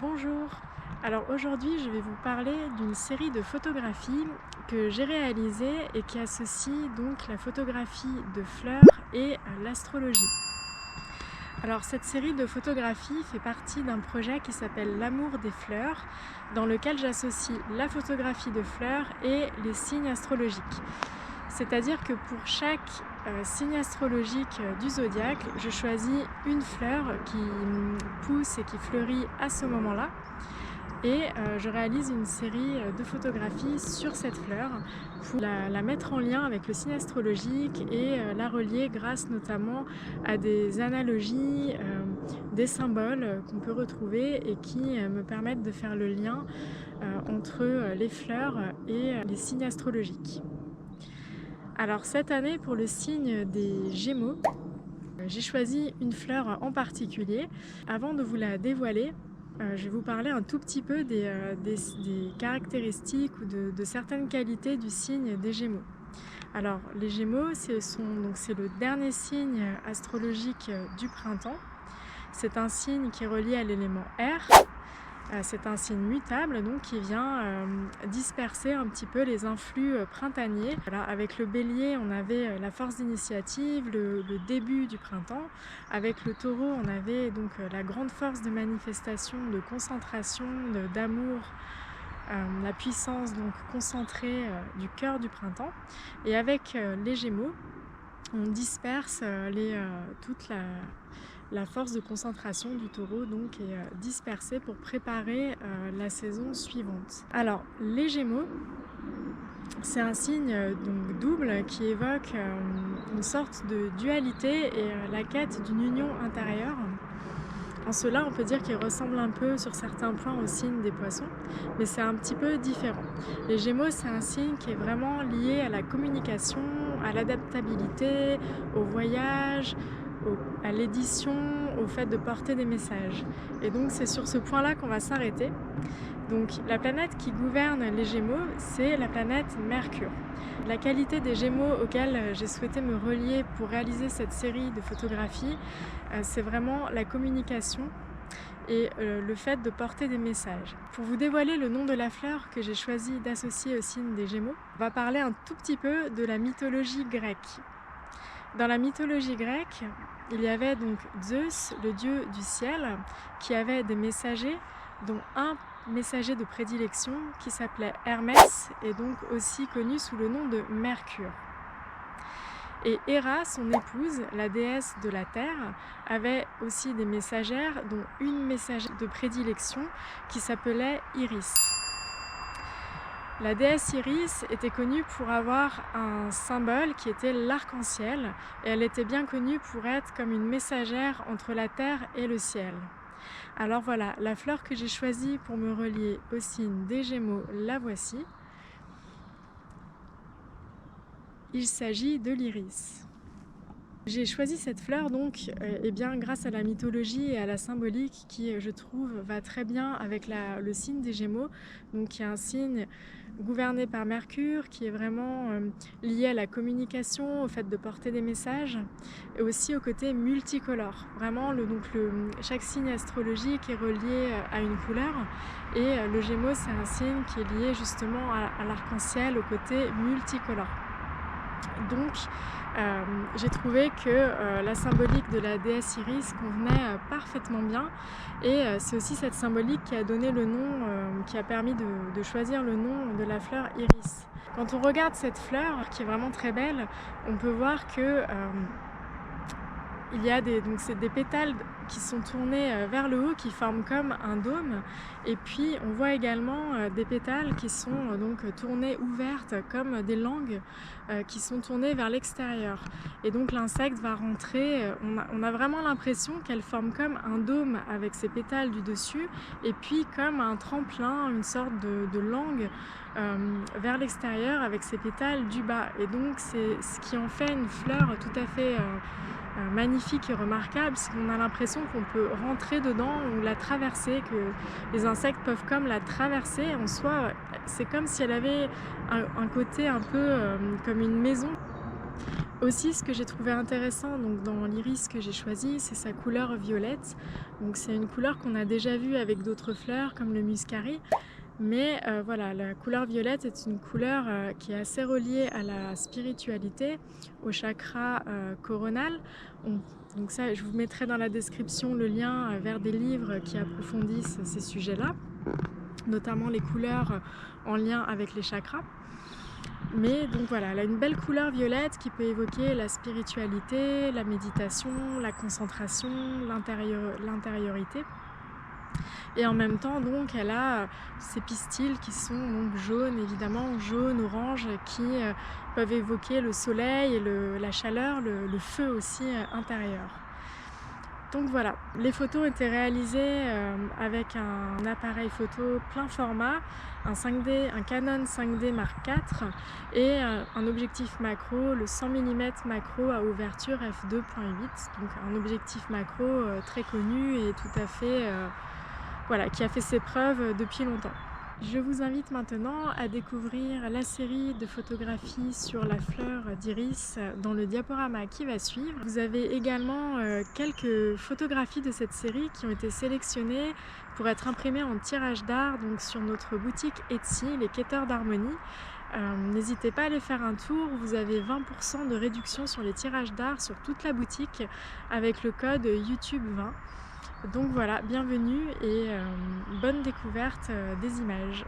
Bonjour, alors aujourd'hui je vais vous parler d'une série de photographies que j'ai réalisées et qui associe donc la photographie de fleurs et l'astrologie. Alors cette série de photographies fait partie d'un projet qui s'appelle L'amour des fleurs, dans lequel j'associe la photographie de fleurs et les signes astrologiques. C'est-à-dire que pour chaque signe astrologique du zodiaque, je choisis une fleur qui pousse et qui fleurit à ce moment-là. Et je réalise une série de photographies sur cette fleur pour la mettre en lien avec le signe astrologique et la relier grâce notamment à des analogies, des symboles qu'on peut retrouver et qui me permettent de faire le lien entre les fleurs et les signes astrologiques. Alors cette année, pour le signe des Gémeaux, j'ai choisi une fleur en particulier. Avant de vous la dévoiler, je vais vous parler un tout petit peu des caractéristiques ou de certaines qualités du signe des Gémeaux. Alors les Gémeaux, c'est le dernier signe astrologique du printemps. C'est un signe qui est relié à l'élément air. C'est un signe mutable donc qui vient disperser un petit peu les influx printaniers. Voilà, avec le bélier, on avait la force d'initiative, le début du printemps. Avec le taureau, on avait donc la grande force de manifestation, de concentration, d'amour, la puissance donc concentrée du cœur du printemps. Et avec les Gémeaux, on disperse toute la force de concentration du taureau donc est dispersée pour préparer la saison suivante. Alors les Gémeaux, c'est un signe donc double qui évoque une sorte de dualité et la quête d'une union intérieure. En cela, on peut dire qu'il ressemble un peu sur certains points au signe des Poissons, mais c'est un petit peu différent. Les Gémeaux, c'est un signe qui est vraiment lié à la communication, à l'adaptabilité, au voyage, à l'édition, au fait de porter des messages. Et donc c'est sur ce point-là qu'on va s'arrêter. Donc la planète qui gouverne les Gémeaux, c'est la planète Mercure. La qualité des Gémeaux auxquels j'ai souhaité me relier pour réaliser cette série de photographies, c'est vraiment la communication et le fait de porter des messages. Pour vous dévoiler le nom de la fleur que j'ai choisi d'associer au signe des Gémeaux, on va parler un tout petit peu de la mythologie grecque. Dans la mythologie grecque, il y avait donc Zeus, le dieu du ciel, qui avait des messagers, dont un messager de prédilection qui s'appelait Hermès et donc aussi connu sous le nom de Mercure. Et Héra, son épouse, la déesse de la terre, avait aussi des messagères, dont une messagère de prédilection qui s'appelait Iris. La déesse Iris était connue pour avoir un symbole qui était l'arc-en-ciel et elle était bien connue pour être comme une messagère entre la terre et le ciel. Alors voilà, la fleur que j'ai choisie pour me relier au signe des Gémeaux, la voici. Il s'agit de l'iris. J'ai choisi cette fleur donc grâce à la mythologie et à la symbolique qui, je trouve, va très bien avec le signe des Gémeaux, donc qui est un signe gouverné par Mercure, qui est vraiment lié à la communication, au fait de porter des messages, et aussi au côté multicolore. Vraiment, chaque signe astrologique est relié à une couleur, et le Gémeaux, c'est un signe qui est lié justement à l'arc-en-ciel, au côté multicolore. Donc, j'ai trouvé que la symbolique de la déesse Iris convenait parfaitement bien et c'est aussi cette symbolique qui a donné le nom, qui a permis de choisir le nom de la fleur Iris. Quand on regarde cette fleur, qui est vraiment très belle, on peut voir que il y a des pétales qui sont tournés vers le haut, qui forment comme un dôme. Et puis on voit également des pétales qui sont donc tournés ouvertes comme des langues qui sont tournées vers l'extérieur. Et donc l'insecte va rentrer, on a vraiment l'impression qu'elle forme comme un dôme avec ses pétales du dessus et puis comme un tremplin, une sorte de langue vers l'extérieur avec ses pétales du bas. Et donc c'est ce qui en fait une fleur tout à fait magnifique et remarquable, c'est qu'on a l'impression qu'on peut rentrer dedans ou la traverser, que les insectes peuvent comme la traverser. En soi, c'est comme si elle avait un côté un peu comme une maison. Aussi, ce que j'ai trouvé intéressant donc dans l'iris que j'ai choisi, c'est sa couleur violette. Donc c'est une couleur qu'on a déjà vue avec d'autres fleurs comme le muscari. Mais voilà, la couleur violette est une couleur qui est assez reliée à la spiritualité, au chakra coronal. On- donc ça, je vous mettrai dans la description le lien vers des livres qui approfondissent ces sujets-là, notamment les couleurs en lien avec les chakras. Mais donc voilà, elle a une belle couleur violette qui peut évoquer la spiritualité, la méditation, la concentration, l'intériorité. Et en même temps, donc, elle a ces pistils qui sont donc jaunes, évidemment, jaune, orange, qui peuvent évoquer le soleil et la chaleur, le feu aussi intérieur. Donc voilà, les photos étaient réalisées avec un appareil photo plein format, un Canon 5D Mark IV et un objectif macro, le 100 mm macro à ouverture f2.8, donc un objectif macro très connu et tout à fait voilà, qui a fait ses preuves depuis longtemps. Je vous invite maintenant à découvrir la série de photographies sur la fleur d'iris dans le diaporama qui va suivre. Vous avez également quelques photographies de cette série qui ont été sélectionnées pour être imprimées en tirage d'art donc sur notre boutique Etsy, les Quêteurs d'Harmonie. N'hésitez pas à aller faire un tour, vous avez 20% de réduction sur les tirages d'art sur toute la boutique avec le code YouTube20. Donc voilà, bienvenue et bonne découverte des images.